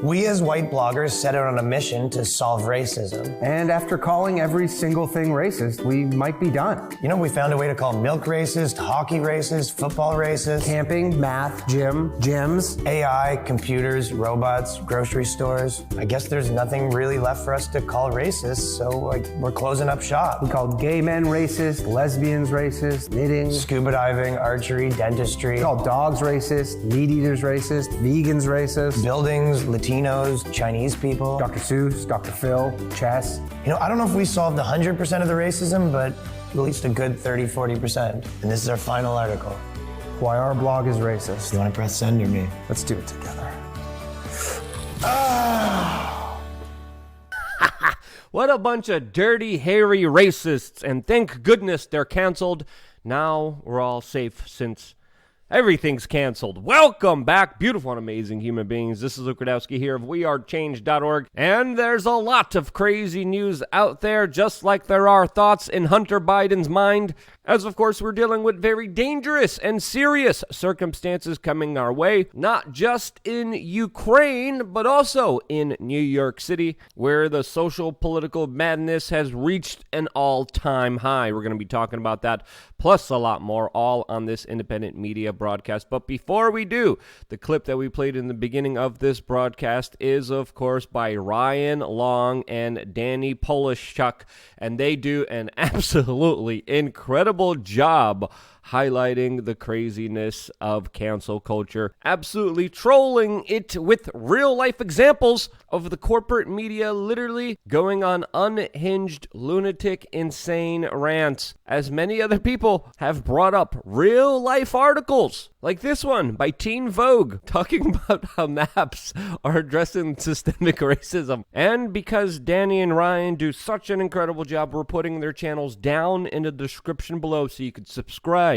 We as white bloggers set out on a mission to solve racism. And after calling every single thing racist, we might be done. You know, we found a way to call milk racist, hockey racist, football racist, Camping, math, gyms, AI, computers, robots, grocery stores. I guess there's nothing really left for us to call racist, so we're closing up shop. We called gay men racist, lesbians racist, knitting, Scuba diving, archery, dentistry. we called dogs racist, meat eaters racist, vegans racist, Buildings, Latinos, Chinese people. Dr. Seuss, Dr. Phil, chess. You know, I don't know if we solved 100% of the racism, but at least a good 30-40%. And this is our final article. Why our blog is racist. You want to press send or me? Let's do it together. What a bunch of dirty, hairy racists, and thank goodness they're canceled. Now we're all safe since everything's canceled. Welcome back, beautiful and amazing human beings. This is Luke Radowski here of wearechange.org, and there's a lot of crazy news out there, just like there are thoughts in Hunter Biden's mind, as of course we're dealing with very dangerous and serious circumstances coming our way, not just in Ukraine, but also in New York City, where the social political madness has reached an all-time high. We're going to be talking about that, plus a lot more, all on this independent media broadcast. But before we do, the clip that we played in the beginning of this broadcast is, of course, by Ryan Long and Danny Polishchuk, and they do an absolutely incredible job highlighting the craziness of cancel culture, absolutely trolling it with real-life examples of the corporate media literally going on unhinged, lunatic, insane rants, as many other people have brought up real-life articles, like this one by Teen Vogue, talking about how naps are addressing systemic racism. And because Danny and Ryan do such an incredible job, we're putting their channels down in the description below so you can subscribe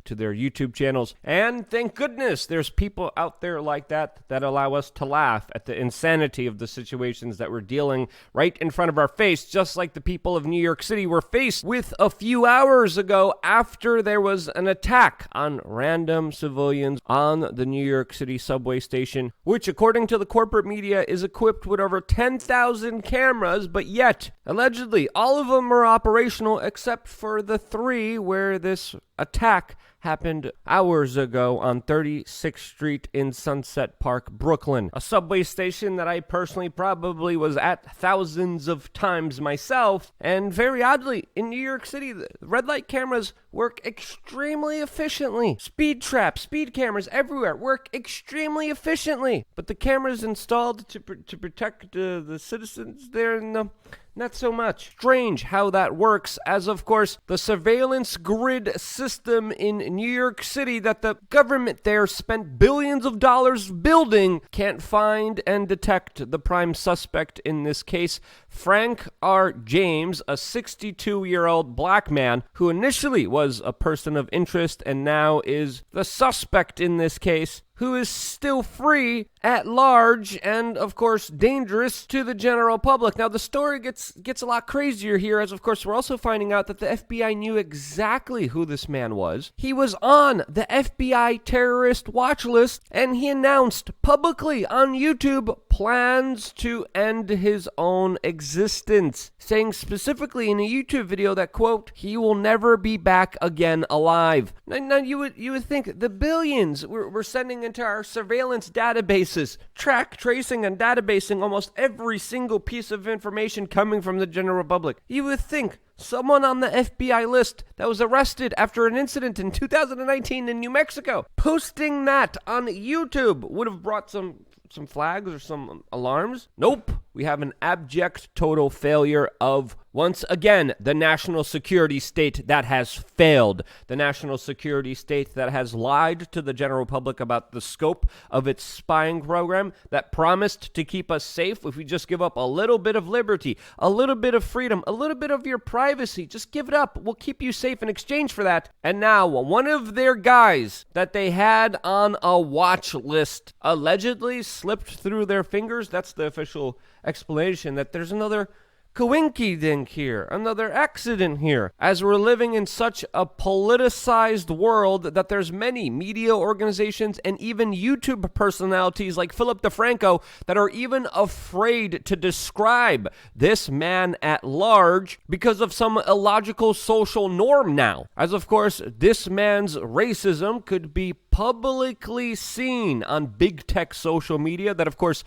to their YouTube channels. And thank goodness there's people out there like that allow us to laugh at the insanity of the situations that we're dealing right in front of our face, just like the people of New York City were faced with a few hours ago after there was an attack on random civilians on the New York City subway station, which according to the corporate media is equipped with over 10,000 cameras, but yet allegedly all of them are operational except for the 3 where this attack happened hours ago on 36th Street in Sunset Park, Brooklyn. A subway station that I personally probably was at thousands of times myself. And very oddly, in New York City, the red light cameras work extremely efficiently. Speed traps, speed cameras everywhere work extremely efficiently. But the cameras installed to protect the citizens there, no, not so much. Strange how that works, as of course the surveillance grid system in New York City that the government there spent billions of dollars building can't find and detect the prime suspect in this case, Frank R. James, a 62-year-old black man who initially was a person of interest and now is the suspect in this case, who is still free at large and, of course, dangerous to the general public. Now, the story gets a lot crazier here, as, of course, we're also finding out that the FBI knew exactly who this man was. He was on the FBI terrorist watch list, and he announced publicly on YouTube plans to end his own existence, saying specifically in a YouTube video that, quote, he will never be back again alive. Now you would think the billions we're sending into our surveillance databases, tracing and databasing almost every single piece of information coming from the general public. You would think someone on the FBI list that was arrested after an incident in 2019 in New Mexico, posting that on YouTube would have brought some flags or some alarms. Nope. We have an abject total failure of, once again, the national security state that has failed. The national security state that has lied to the general public about the scope of its spying program, that promised to keep us safe if we just give up a little bit of liberty, a little bit of freedom, a little bit of your privacy. Just give it up. We'll keep you safe in exchange for that. And now, one of their guys that they had on a watch list allegedly slipped through their fingers. That's the official explanation, that there's another coinky dink here, another accident here, as we're living in such a politicized world that there's many media organizations and even YouTube personalities like Philip DeFranco that are even afraid to describe this man at large because of some illogical social norm now. As of course, this man's racism could be publicly seen on big tech social media that of course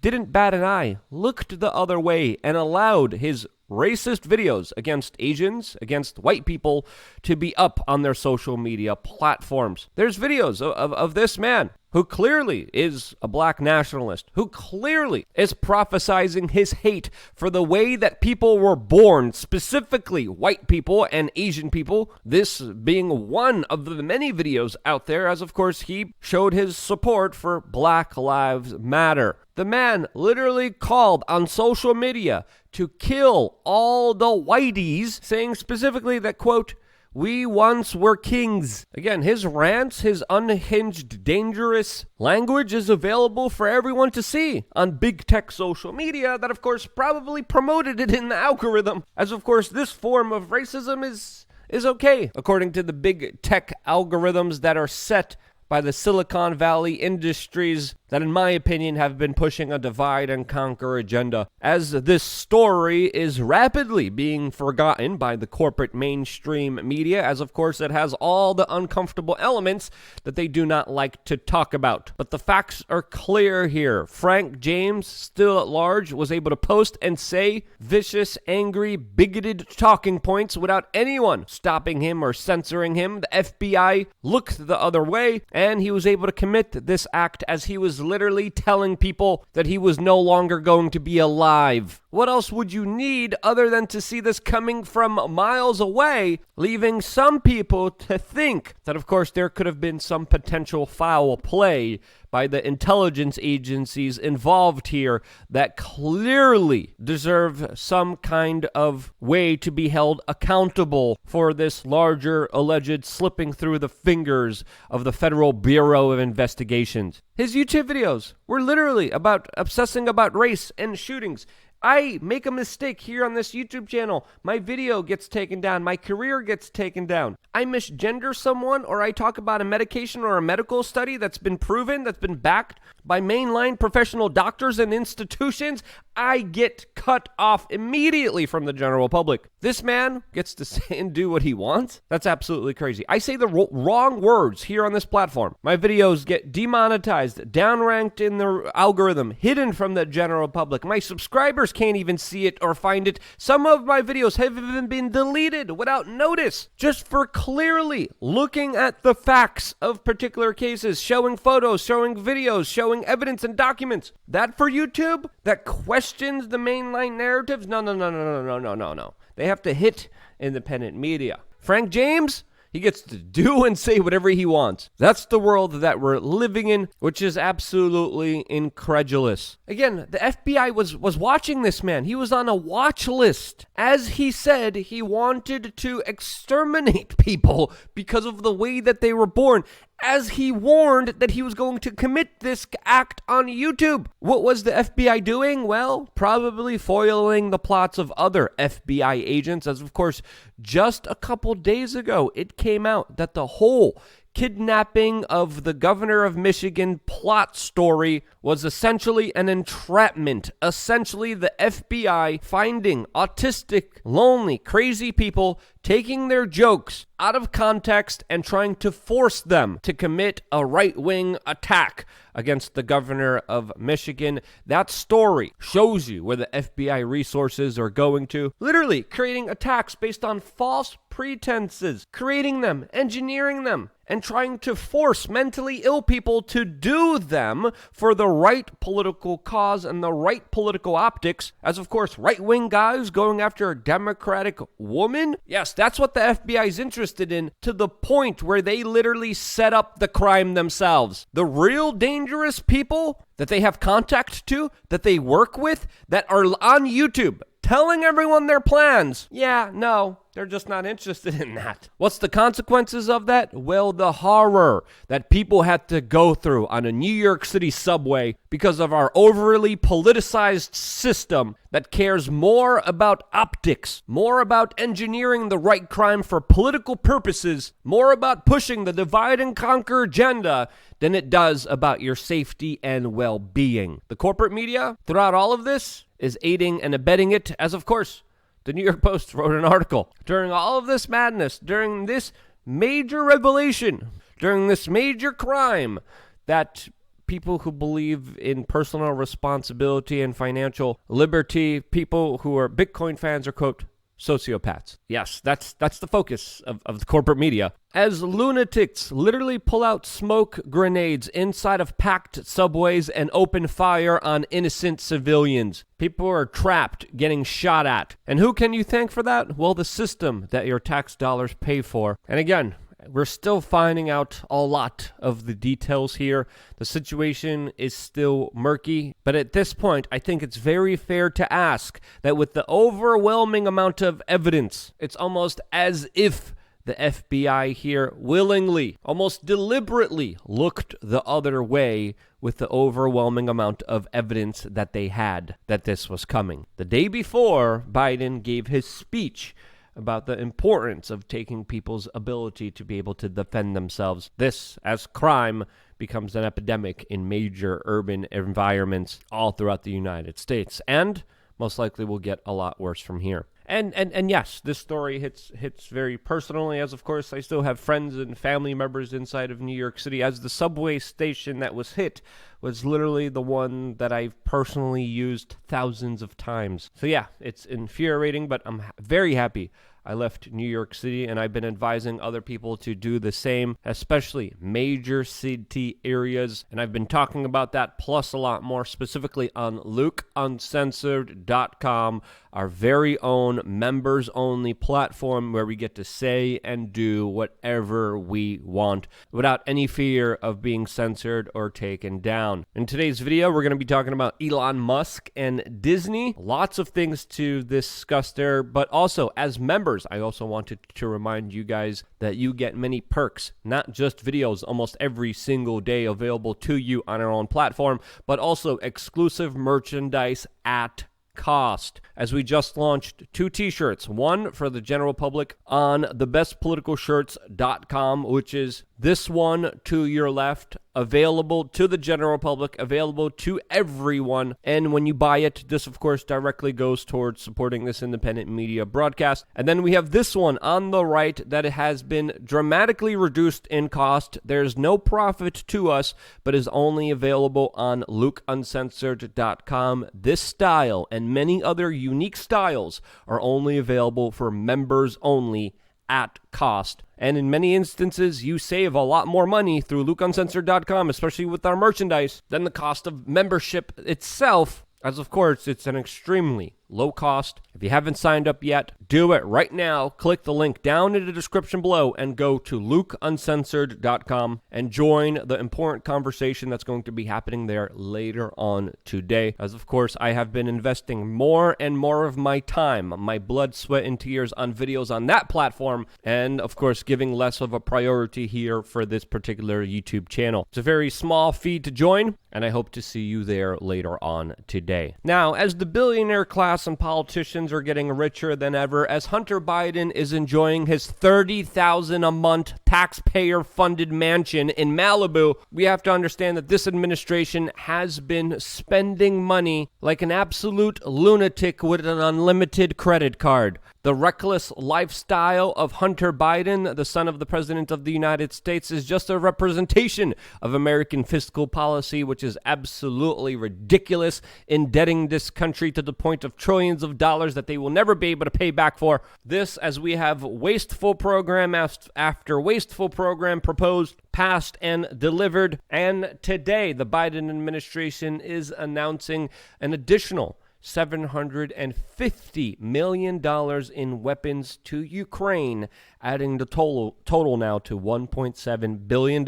didn't bat an eye, looked the other way, and allowed his racist videos against Asians, against white people, to be up on their social media platforms. There's videos of this man who clearly is a black nationalist, who clearly is prophesizing his hate for the way that people were born, specifically white people and Asian people, this being one of the many videos out there, as of course he showed his support for Black Lives Matter. The man literally called on social media to kill all the whiteys, saying specifically that, quote, "We once were kings." Again, his rants, his unhinged, dangerous language is available for everyone to see on big tech social media that, of course, probably promoted it in the algorithm. As, of course, this form of racism is okay, according to the big tech algorithms that are set by the Silicon Valley industries that, in my opinion, have been pushing a divide and conquer agenda. As this story is rapidly being forgotten by the corporate mainstream media, as of course it has all the uncomfortable elements that they do not like to talk about. But the facts are clear here. Frank James, still at large, was able to post and say vicious, angry, bigoted talking points without anyone stopping him or censoring him. The FBI looked the other way, and he was able to commit this act as he was literally telling people that he was no longer going to be alive. What else would you need other than to see this coming from miles away, leaving some people to think that, of course, there could have been some potential foul play by the intelligence agencies involved here that clearly deserve some kind of way to be held accountable for this larger alleged slipping through the fingers of the Federal Bureau of Investigations. His YouTube videos were literally about obsessing about race and shootings. I make a mistake here on this YouTube channel. My video gets taken down. My career gets taken down. I misgender someone, or I talk about a medication or a medical study that's been proven, that's been backed by mainline professional doctors and institutions. I get cut off immediately from the general public. This man gets to say and do what he wants? That's absolutely crazy. I say the wrong words here on this platform. My videos get demonetized, downranked in the algorithm, hidden from the general public. My subscribers can't even see it or find it. Some of my videos have even been deleted without notice, just for clearly looking at the facts of particular cases, showing photos, showing videos, showing evidence and documents. That for YouTube, that questions the mainline narratives? No. They have to hit independent media. Frank James, he gets to do and say whatever he wants. That's the world that we're living in, which is absolutely incredulous. Again, the FBI was watching this man. He was on a watch list. As he said, he wanted to exterminate people because of the way that they were born, as he warned that he was going to commit this act on YouTube. What was the FBI doing? Well, probably foiling the plots of other FBI agents, as of course, just a couple days ago, it came out that the whole kidnapping of the governor of Michigan plot story was essentially an entrapment. Essentially, the FBI finding autistic, lonely, crazy people, taking their jokes out of context and trying to force them to commit a right-wing attack against the governor of Michigan. That story shows you where the FBI resources are going to. Literally creating attacks based on false pretenses, creating them, engineering them, and trying to force mentally ill people to do them for the right political cause and the right political optics, as of course right-wing guys going after a Democratic woman. Yes, that's what the FBI is interested in, to the point where they literally set up the crime themselves. The real dangerous people that they have contact to, that they work with, that are on YouTube telling everyone their plans. Yeah, no, they're just not interested in that. What's the consequences of that? Well, the horror that people had to go through on a New York City subway because of our overly politicized system that cares more about optics, more about engineering the right crime for political purposes, more about pushing the divide and conquer agenda than it does about your safety and well-being. The corporate media, throughout all of this, is aiding and abetting it, as of course, the New York Post wrote an article. During all of this madness, during this major revelation, during this major crime, that people who believe in personal responsibility and financial liberty, people who are Bitcoin fans are, quote, sociopaths. Yes, that's the focus of the corporate media. As lunatics literally pull out smoke grenades inside of packed subways and open fire on innocent civilians. People are trapped, getting shot at. And who can you thank for that? Well, the system that your tax dollars pay for. And again, we're still finding out a lot of the details here. The situation is still murky, but at this point, I think it's very fair to ask that with the overwhelming amount of evidence, it's almost as if the FBI here willingly, almost deliberately, looked the other way with the overwhelming amount of evidence that they had that this was coming. The day before, Biden gave his speech about the importance of taking people's ability to be able to defend themselves. This, as crime becomes an epidemic in major urban environments all throughout the United States, and most likely will get a lot worse from here. And yes, this story hits very personally, as of course I still have friends and family members inside of New York City, as the subway station that was hit was literally the one that I've personally used thousands of times. So yeah, it's infuriating, but I'm very happy I left New York City, and I've been advising other people to do the same, especially major city areas. And I've been talking about that plus a lot more, specifically on LukeUncensored.com, our very own members-only platform where we get to say and do whatever we want without any fear of being censored or taken down. In today's video, we're going to be talking about Elon Musk and Disney. Lots of things to discuss there, but also as members, I also wanted to remind you guys that you get many perks, not just videos almost every single day available to you on our own platform, but also exclusive merchandise at cost, as we just launched 2 t-shirts, one for the general public on thebestpoliticalshirts.com, which is this one to your left, available to the general public, available to everyone. And when you buy it, this of course directly goes towards supporting this independent media broadcast. And then we have this one on the right that has been dramatically reduced in cost. There's no profit to us, but is only available on LukeUncensored.com. This style and many other unique styles are only available for members only at cost. And in many instances, you save a lot more money through LukeUncensored.com, especially with our merchandise, than the cost of membership itself, as of course, it's an extremely low cost. If you haven't signed up yet, do it right now. Click the link down in the description below and go to LukeUncensored.com and join the important conversation that's going to be happening there later on today. As of course, I have been investing more and more of my time, my blood, sweat, and tears on videos on that platform, and of course, giving less of a priority here for this particular YouTube channel. It's a very small fee to join, and I hope to see you there later on today. Now, as the billionaire class and politicians are getting richer than ever, as Hunter Biden is enjoying his $30,000 a month taxpayer-funded mansion in Malibu, we have to understand that this administration has been spending money like an absolute lunatic with an unlimited credit card. The reckless lifestyle of Hunter Biden, the son of the President of the United States, is just a representation of American fiscal policy, which is absolutely ridiculous, indebting this country to the point of trillions of dollars that they will never be able to pay back for. This, as we have wasteful program after wasteful program proposed, passed, and delivered. And today, the Biden administration is announcing an additional $750 million in weapons to Ukraine, adding the total now to $1.7 billion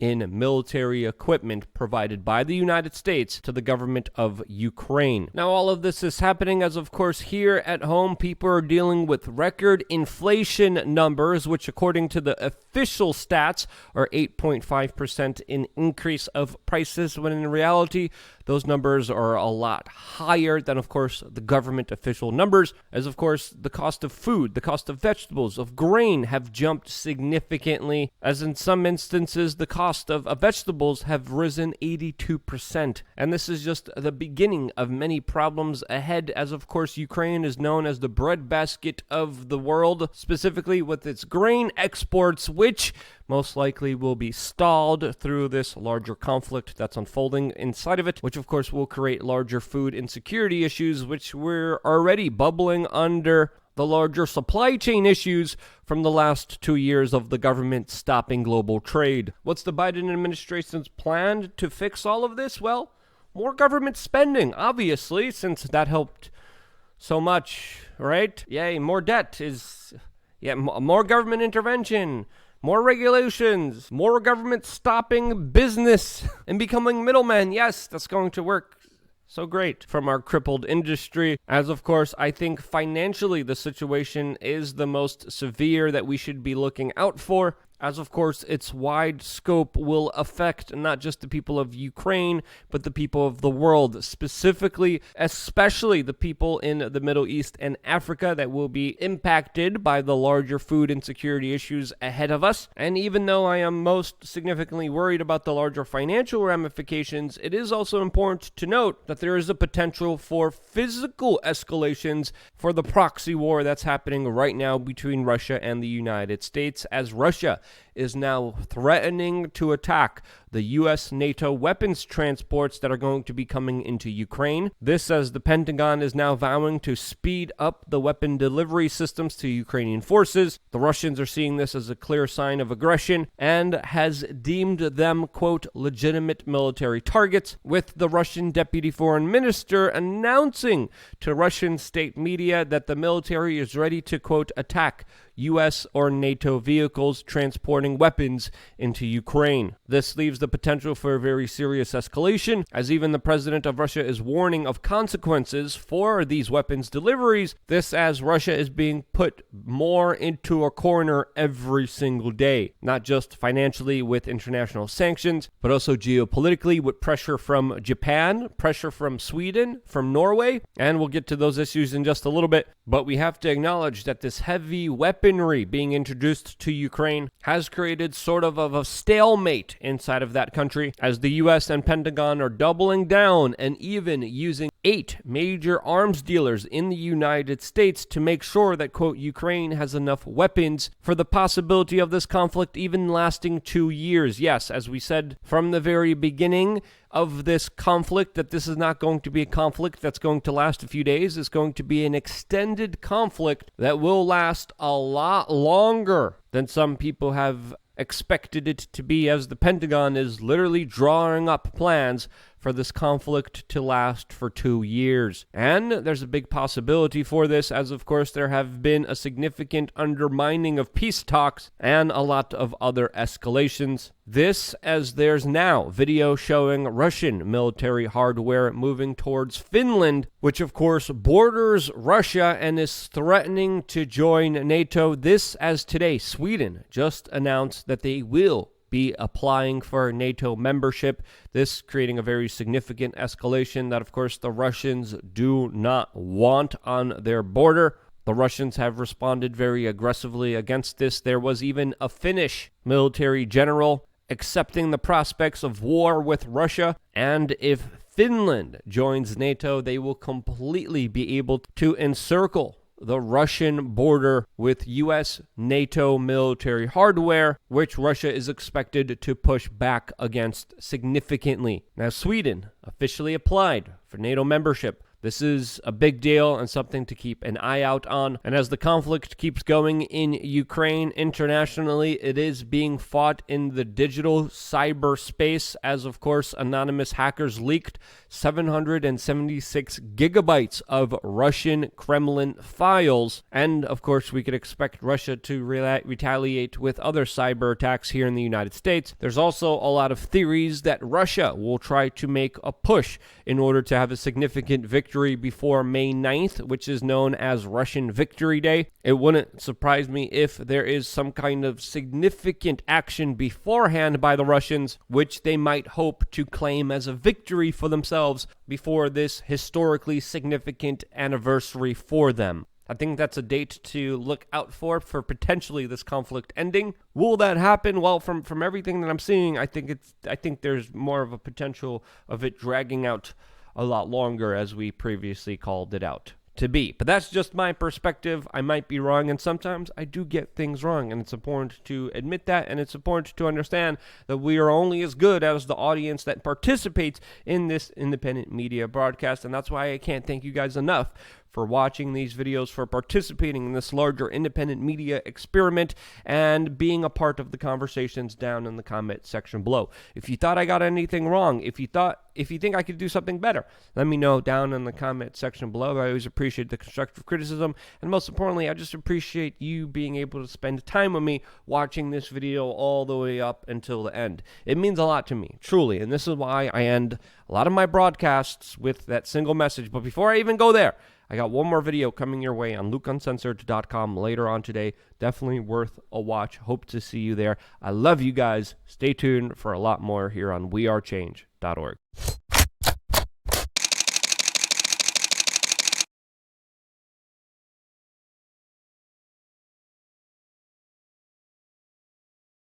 in military equipment provided by the United States to the government of Ukraine. Now, all of this is happening as, of course, here at home, people are dealing with record inflation numbers, which, according to the official stats, are 8.5% in increase of prices, when in reality, those numbers are a lot higher than, of course, the government official numbers, as, of course, the cost of food, the cost of vegetables, of grain have jumped significantly, as in some instances, the cost of vegetables have risen 82%. And this is just the beginning of many problems ahead, as, of course, Ukraine is known as the breadbasket of the world, specifically with its grain exports, which most likely will be stalled through this larger conflict that's unfolding inside of it, which of course will create larger food insecurity issues, which we're already bubbling under the larger supply chain issues from the last 2 years of the government stopping global trade. What's the Biden administration's plan to fix all of this? Well, more government spending, obviously, since that helped so much, right? Yay, more debt is, more government intervention, more regulations, more government stopping business and becoming middlemen. Yes, that's going to work so great from our crippled industry. As of course, I think financially the situation is the most severe that we should be looking out for, as of course its wide scope will affect not just the people of Ukraine, but the people of the world, specifically, especially the people in the Middle East and Africa that will be impacted by the larger food insecurity issues ahead of us. And even though I am most significantly worried about the larger financial ramifications, it is also important to note that there is a potential for physical escalations for the proxy war that's happening right now between Russia and the United States, as Russia is now threatening to attack the U.S. NATO weapons transports that are going to be coming into Ukraine. This, as the Pentagon is now vowing to speed up the weapon delivery systems to Ukrainian forces. The Russians are seeing this as a clear sign of aggression and has deemed them, quote, legitimate military targets, with the Russian Deputy Foreign Minister announcing to Russian state media that the military is ready to, quote, attack U.S. or NATO vehicles transporting weapons into Ukraine. This leaves the potential for a very serious escalation, as even the president of Russia is warning of consequences for these weapons deliveries. This as Russia is being put more into a corner every single day, not just financially with international sanctions, but also geopolitically with pressure from Japan, pressure from Sweden, from Norway, and we'll get to those issues in just a little bit. But we have to acknowledge that this heavy weaponry being introduced to Ukraine has created sort of a stalemate inside of that country, as the U.S. and Pentagon are doubling down and even using 8 major arms dealers in the United States to make sure that, quote, Ukraine has enough weapons for the possibility of this conflict even lasting 2 years. Yes, as we said from the very beginning of this conflict, that this is not going to be a conflict that's going to last a few days. It's going to be an extended conflict that will last a lot longer than some people have expected it to be, as the Pentagon is literally drawing up plans for this conflict to last for 2 years. And there's a big possibility for this, as of course there have been a significant undermining of peace talks and a lot of other escalations. This, as there's now video showing Russian military hardware moving towards Finland, which of course borders Russia and is threatening to join NATO. This, as today Sweden just announced that they will be applying for NATO membership, this creating a very significant escalation that, of course, the Russians do not want on their border. The Russians have responded very aggressively against this. There was even a Finnish military general accepting the prospects of war with Russia, and if Finland joins NATO, they will completely be able to encircle the Russian border with U.S. NATO military hardware, which Russia is expected to push back against significantly. Now, Sweden officially applied for NATO membership. This is a big deal and something to keep an eye out on. And as the conflict keeps going in Ukraine internationally, it is being fought in the digital cyberspace, as of course anonymous hackers leaked 776 gigabytes of Russian Kremlin files. And of course, we could expect Russia to retaliate with other cyber attacks here in the United States. There's also a lot of theories that Russia will try to make a push in order to have a significant victory before May 9th, which is known as Russian Victory Day. It wouldn't surprise me if there is some kind of significant action beforehand by the Russians, which they might hope to claim as a victory for themselves before this historically significant anniversary for them. I think that's a date to look out for potentially this conflict ending. Will that happen? Well, from everything that I'm seeing, I think there's more of a potential of it dragging out a lot longer, as we previously called it out to be. But that's just my perspective. I might be wrong, and sometimes I do get things wrong, and it's important to admit that, and it's important to understand that we are only as good as the audience that participates in this independent media broadcast, and that's why I can't thank you guys enough for watching these videos, for participating in this larger independent media experiment, and being a part of the conversations down in the comment section below. If you thought I got anything wrong, if you think I could do something better, let me know down in the comment section below. I always appreciate the constructive criticism, and most importantly, I just appreciate you being able to spend time with me watching this video all the way up until the end. It means a lot to me, truly, and this is why I end a lot of my broadcasts with that single message. But before I even go there, I got one more video coming your way on lukeuncensored.com later on today. Definitely worth a watch. Hope to see you there. I love you guys. Stay tuned for a lot more here on wearechange.org.